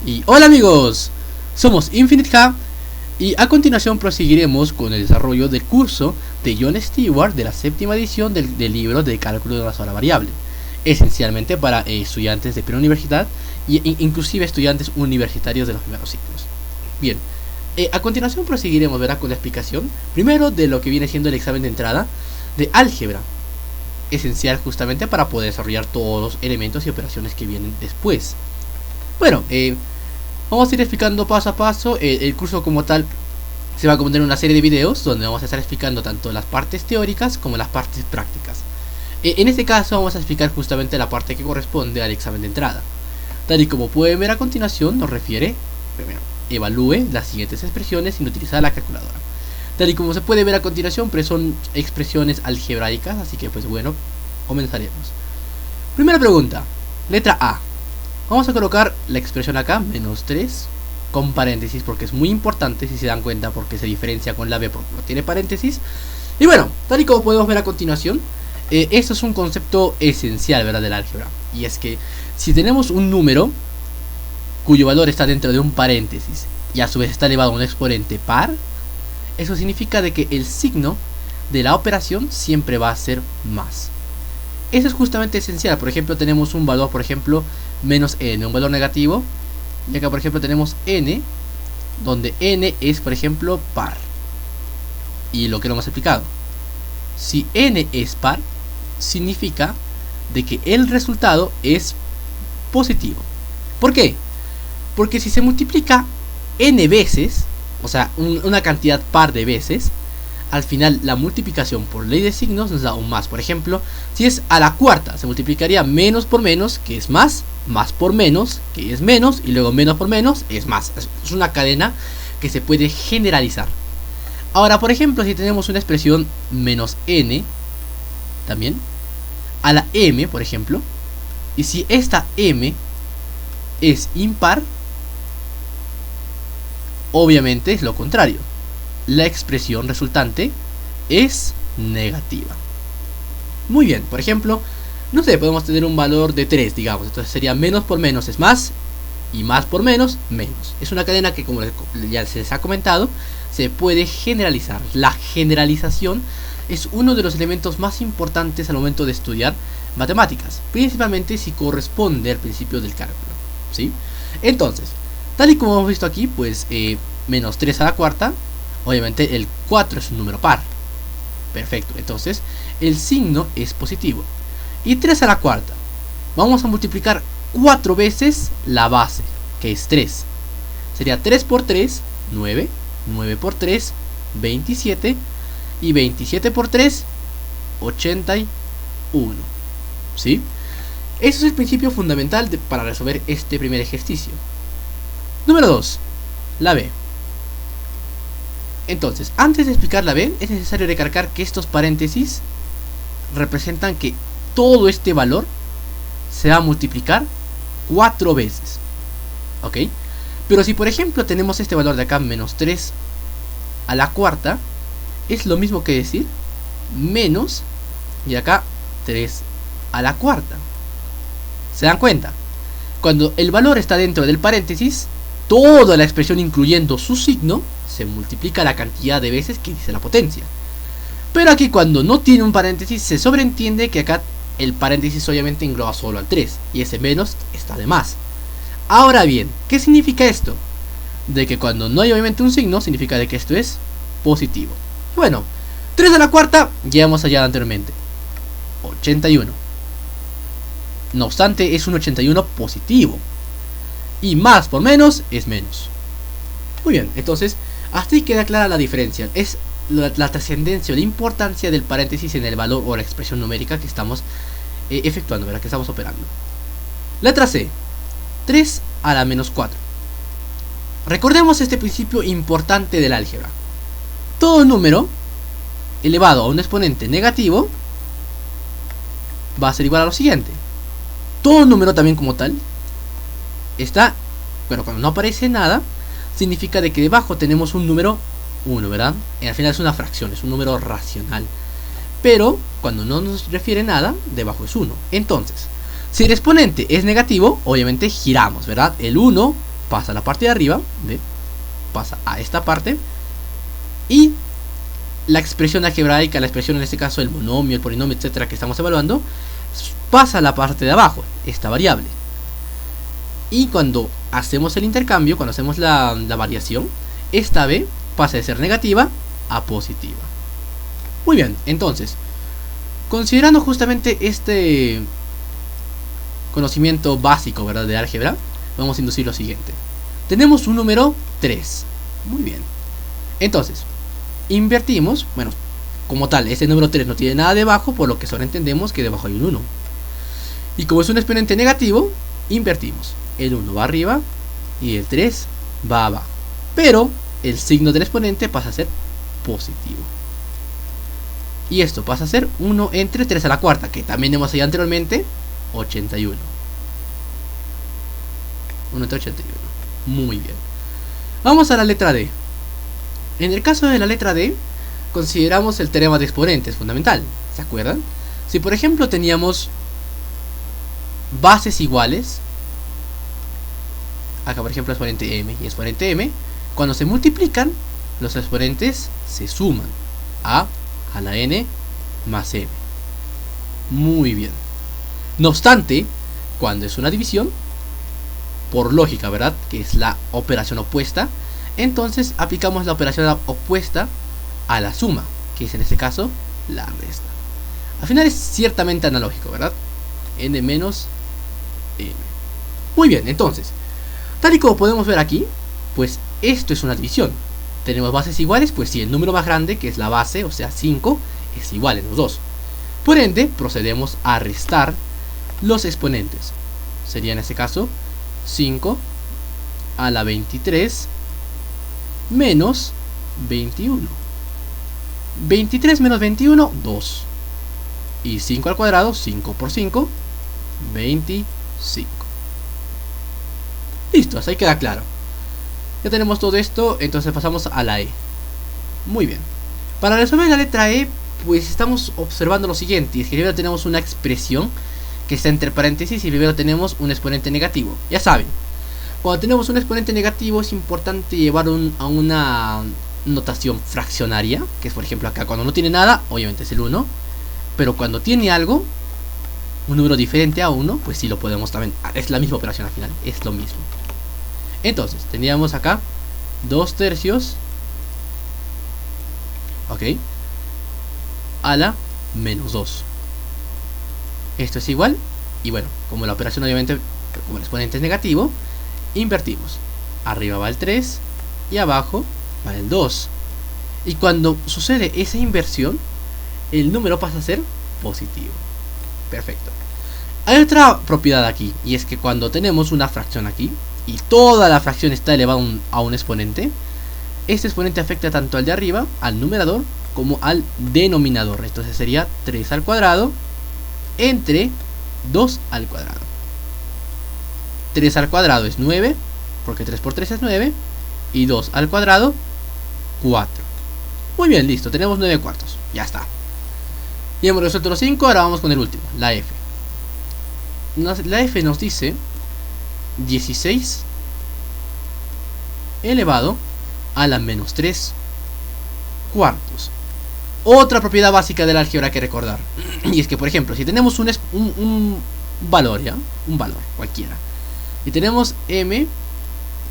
Y hola amigos, somos InfiniteHub y a continuación proseguiremos con el desarrollo del curso de Jon Stewart de la séptima edición del libro de cálculo de una sola variable, esencialmente para estudiantes de preuniversidad e inclusive estudiantes universitarios de los primeros ciclos. Bien, a continuación proseguiremos con la explicación primero de lo que viene siendo el examen de entrada de álgebra, esencial justamente para poder desarrollar todos los elementos y operaciones que vienen después. Bueno, vamos a ir explicando paso a paso. El curso como tal se va a componer una serie de videos donde vamos a estar explicando tanto las partes teóricas como las partes prácticas. En este caso vamos a explicar justamente la parte que corresponde al examen de entrada. Tal y como pueden ver a continuación, nos refiere, primero, evalúe las siguientes expresiones sin utilizar la calculadora. Tal y como se puede ver a continuación, pues son expresiones algebraicas, así que pues bueno, comenzaremos. Primera pregunta, letra A. Vamos a colocar la expresión acá, menos 3, con paréntesis, porque es muy importante si se dan cuenta, porque se diferencia con la B porque no tiene paréntesis. Y bueno, tal y como podemos ver a continuación, esto es un concepto esencial, ¿verdad?, del álgebra. Y es que si tenemos un número cuyo valor está dentro de un paréntesis y a su vez está elevado a un exponente par, eso significa de que el signo de la operación siempre va a ser más. Eso es justamente esencial. Por ejemplo, tenemos un valor, por ejemplo, menos n, un valor negativo. Y acá, por ejemplo, tenemos n, donde n es, por ejemplo, par. Y lo que lo hemos explicado. Si n es par, significa de que el resultado es positivo. ¿Por qué? Porque si se multiplica n veces, o sea, una cantidad par de veces, al final la multiplicación por ley de signos nos da un más. Por ejemplo, si es a la cuarta, se multiplicaría menos por menos, que es más por menos, que es menos, y luego menos por menos es más. Es una cadena que se puede generalizar. Ahora, por ejemplo, si tenemos una expresión menos n, también, a la m, por ejemplo, y si esta m es impar, obviamente es lo contrario. La expresión resultante es negativa. Muy bien, por ejemplo, no sé, podemos tener un valor de 3, digamos. Entonces sería menos por menos es más, y más por menos, menos. Es una cadena que, como ya se les ha comentado, se puede generalizar. La generalización es uno de los elementos más importantes al momento de estudiar matemáticas, principalmente si corresponde al principio del cálculo, ¿sí? Entonces, tal y como hemos visto aquí, pues menos 3 a la cuarta, obviamente el 4 es un número par. Perfecto, entonces el signo es positivo. Y 3 a la cuarta, vamos a multiplicar 4 veces la base, que es 3. Sería 3 por 3, 9. 9 por 3, 27. Y 27 por 3, 81. ¿Sí? Eso es el principio fundamental para resolver este primer ejercicio. Número 2, la B. Entonces, antes de explicar la B, es necesario recalcar que estos paréntesis representan que todo este valor se va a multiplicar 4 veces. ¿Ok? Pero si por ejemplo tenemos este valor de acá, menos 3 a la cuarta, es lo mismo que decir menos, y acá 3 a la cuarta. ¿Se dan cuenta? Cuando el valor está dentro del paréntesis, toda la expresión incluyendo su signo se multiplica la cantidad de veces que dice la potencia. Pero aquí, cuando no tiene un paréntesis, se sobreentiende que acá el paréntesis obviamente engloba solo al 3 y ese menos está de más. Ahora bien, ¿qué significa esto? De que cuando no hay obviamente un signo, significa de que esto es positivo. Bueno, 3 a la cuarta ya hemos hallado anteriormente, 81. No obstante, es un 81 positivo. Y más por menos es menos. Muy bien, entonces hasta ahí queda clara la diferencia. Es la trascendencia o la importancia del paréntesis en el valor o la expresión numérica que estamos efectuando, ¿verdad?, que estamos operando. Letra C, 3 a la menos 4. Recordemos este principio importante del álgebra. Todo número elevado a un exponente negativo va a ser igual a lo siguiente. Todo número también como tal está, bueno, cuando no aparece nada, significa de que debajo tenemos un número 1, ¿verdad? Al final es una fracción, es un número racional. Pero cuando no nos refiere nada, debajo es 1. Entonces, si el exponente es negativo, obviamente giramos, ¿verdad? El 1 pasa a la parte de arriba, ¿ve? Pasa a esta parte, y la expresión algebraica, la expresión en este caso el monomio, el polinomio, etcétera, que estamos evaluando, pasa a la parte de abajo, esta variable. Y cuando hacemos el intercambio, cuando hacemos la variación, esta b pasa de ser negativa a positiva. Muy bien, entonces, considerando justamente este conocimiento básico, ¿verdad?, de álgebra, vamos a inducir lo siguiente. Tenemos un número 3. Muy bien. Entonces, invertimos, bueno, como tal, ese número 3 no tiene nada debajo, por lo que solo entendemos que debajo hay un 1. Y como es un exponente negativo, invertimos. El 1 va arriba y el 3 va abajo. Pero el signo del exponente pasa a ser positivo. Y esto pasa a ser 1 entre 3 a la cuarta, que también hemos hallado anteriormente, 81. 1 entre 81. Muy bien. Vamos a la letra D. En el caso de la letra D, consideramos el teorema de exponentes fundamental. ¿Se acuerdan? Si por ejemplo teníamos bases iguales, acá por ejemplo exponente m y exponente m, cuando se multiplican, los exponentes se suman a la n más m. Muy bien. No obstante, cuando es una división, por lógica, ¿verdad?, que es la operación opuesta, entonces aplicamos la operación opuesta a la suma, que es en este caso la resta. Al final es ciertamente analógico, ¿verdad? N menos m. Muy bien, entonces, tal y como podemos ver aquí, pues esto es una división. Tenemos bases iguales, pues si el número más grande, que es la base, o sea 5, es igual en los dos. Por ende, procedemos a restar los exponentes. Sería en este caso 5 a la 23 menos 21. 23 menos 21, 2. Y 5 al cuadrado, 5 por 5, 25. Listo, hasta ahí queda claro. Ya tenemos todo esto, entonces pasamos a la E. Muy bien. Para resolver la letra E, pues estamos observando lo siguiente. Y es que primero tenemos una expresión que está entre paréntesis y primero tenemos un exponente negativo. Ya saben, cuando tenemos un exponente negativo es importante llevar a una notación fraccionaria, que es por ejemplo acá cuando no tiene nada, obviamente es el 1, pero cuando tiene algo, un número diferente a 1, pues sí lo podemos también, es la misma operación al final, es lo mismo. Entonces, teníamos acá 2 tercios, ok, a la menos 2. Esto es igual, y bueno, como la operación obviamente, como el exponente es negativo, invertimos. Arriba va el 3 y abajo va el 2. Y cuando sucede esa inversión, el número pasa a ser positivo. Perfecto. Hay otra propiedad aquí, y es que cuando tenemos una fracción aquí, y toda la fracción está elevada a un exponente, este exponente afecta tanto al de arriba, al numerador, como al denominador. Entonces sería 3 al cuadrado entre 2 al cuadrado. 3 al cuadrado es 9, porque 3 por 3 es 9, y 2 al cuadrado, 4. Muy bien, listo, tenemos 9 cuartos, ya está. Y hemos resuelto los 5, ahora vamos con el último, la F. La F nos dice 16 elevado a la menos 3 cuartos. Otra propiedad básica del álgebra que recordar. Y es que, por ejemplo, si tenemos un valor, ¿ya? Un valor cualquiera, y tenemos m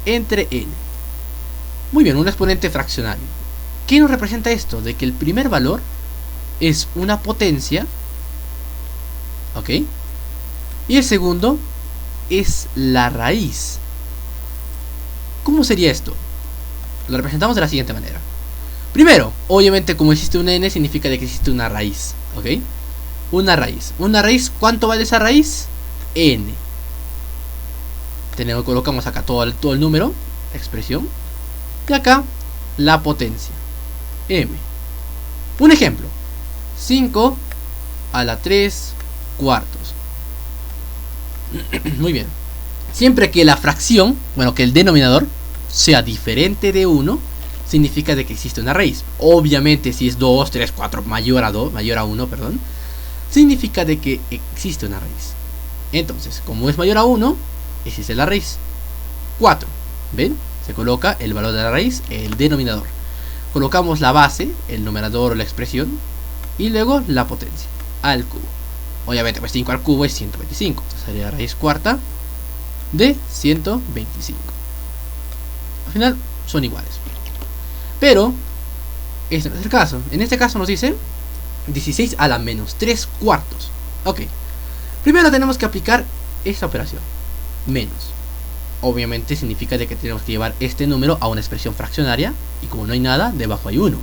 entre n. Muy bien, un exponente fraccionario. ¿Qué nos representa esto? De que el primer valor es una potencia, ¿ok? Y el segundo es la raíz. ¿Cómo sería esto? Lo representamos de la siguiente manera. Primero, obviamente como existe un n, significa de que existe una raíz, ¿ok? Una raíz. Una raíz, ¿cuánto vale esa raíz? N. Colocamos acá todo el número, expresión, y acá la potencia, m. Un ejemplo, 5 a la 3 cuartos. Muy bien. Siempre que la fracción, bueno, que el denominador sea diferente de 1, significa de que existe una raíz. Obviamente si es 2, 3, 4, mayor a 1, perdón, significa de que existe una raíz. Entonces, como es mayor a 1, existe la raíz. 4. ¿Ven? Se coloca el valor de la raíz, el denominador. Colocamos la base, el numerador o la expresión, y luego la potencia, al cubo. Obviamente, pues 5 al cubo es 125. Entonces sería raíz cuarta de 125. Al final son iguales. Pero este no es el caso. En este caso nos dice 16 a la menos 3 cuartos. Ok. Primero tenemos que aplicar esta operación. Menos. Obviamente significa de que tenemos que llevar este número a una expresión fraccionaria. Y como no hay nada, debajo hay 1.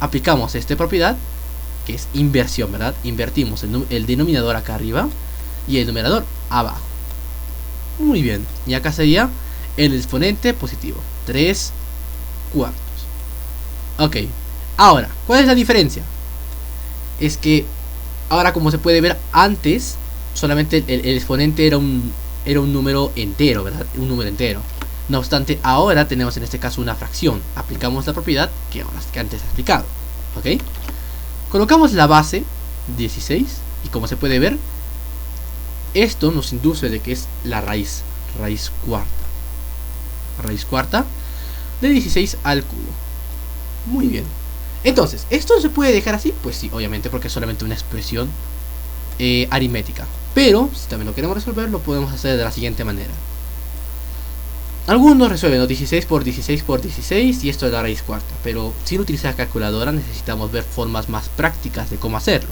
Aplicamos esta propiedad, que es inversión, ¿verdad? Invertimos el denominador acá arriba y el numerador abajo. Muy bien. Y acá sería el exponente positivo. 3 cuartos. Ok. Ahora, ¿cuál es la diferencia? Es que ahora, como se puede ver, antes solamente el exponente era un número entero, ¿verdad? Un número entero. No obstante, ahora tenemos en este caso una fracción. Aplicamos la propiedad que antes he explicado. ¿Ok? Colocamos la base 16 y como se puede ver, esto nos induce de que es la raíz cuarta. Raíz cuarta de 16 al cubo. Muy bien. Entonces, ¿esto se puede dejar así? Pues sí, obviamente, porque es solamente una expresión aritmética. Pero, si también lo queremos resolver, lo podemos hacer de la siguiente manera. Algunos resuelven 16 por 16 por 16 y esto es la raíz cuarta. Pero sin utilizar calculadora necesitamos ver formas más prácticas de cómo hacerlo.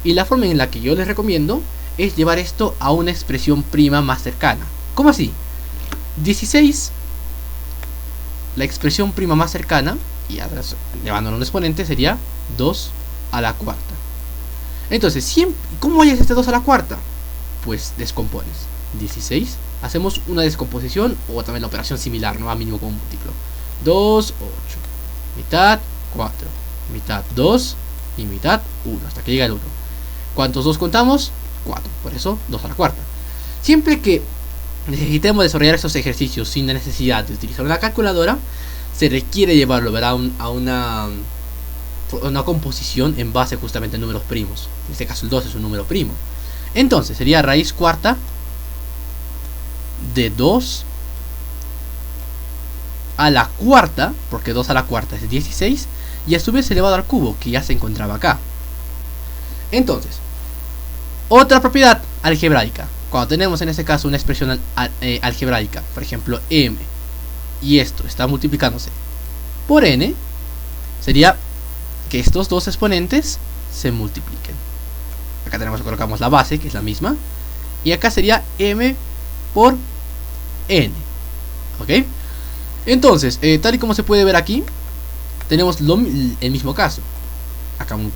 Y la forma en la que yo les recomiendo es llevar esto a una expresión prima más cercana. ¿Cómo así? 16, la expresión prima más cercana, y llevándolo a un exponente, sería 2 a la cuarta. Entonces, ¿cómo hallas este 2 a la cuarta? Pues descompones 16, hacemos una descomposición o también la operación similar, ¿no? A mínimo común múltiplo. 2, 8, mitad 4, mitad 2 y mitad 1, hasta que llega el 1. ¿Cuántos 2 contamos? 4, por eso 2 a la cuarta. Siempre que necesitemos desarrollar estos ejercicios sin la necesidad de utilizar una calculadora, se requiere llevarlo, ¿verdad?, a una composición en base justamente a números primos. En este caso el 2 es un número primo. Entonces sería raíz cuarta de 2 a la cuarta, porque 2 a la cuarta es 16, y a su vez elevado al cubo, que ya se encontraba acá. Entonces, otra propiedad algebraica. Cuando tenemos en este caso una expresión algebraica, por ejemplo m, y esto está multiplicándose por n, sería que estos dos exponentes se multipliquen. Acá colocamos la base, que es la misma, y acá sería m por n. ¿Ok? Entonces, tal y como se puede ver aquí, tenemos el mismo caso. Acá un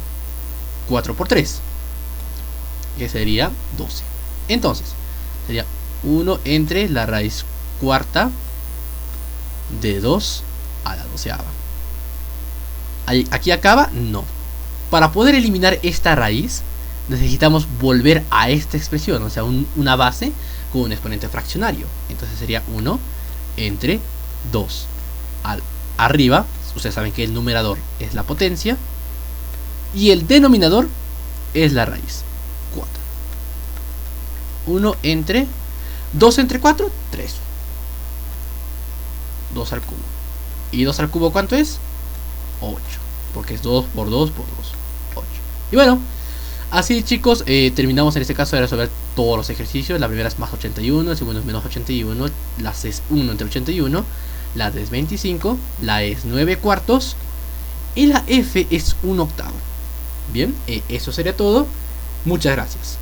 4 por 3, que sería 12. Entonces, sería 1 entre la raíz cuarta de 2 a la doceava. ¿Aquí acaba? No. Para poder eliminar esta raíz, necesitamos volver a esta expresión, o sea, una base con un exponente fraccionario. Entonces sería 1 entre 2 arriba. Ustedes saben que el numerador es la potencia y el denominador es la raíz 4. 1 entre 2 entre 4, 3. 2 al cubo. ¿Y 2 al cubo cuánto es? 8. Porque es 2 por 2 por 2. 8. Y bueno, así chicos, terminamos en este caso de resolver todos los ejercicios. La primera es más 81, el segundo es menos 81, la C es 1 entre 81, la D es 25, la E es 9 cuartos y la F es 1 octavo. Bien, eso sería todo. Muchas gracias.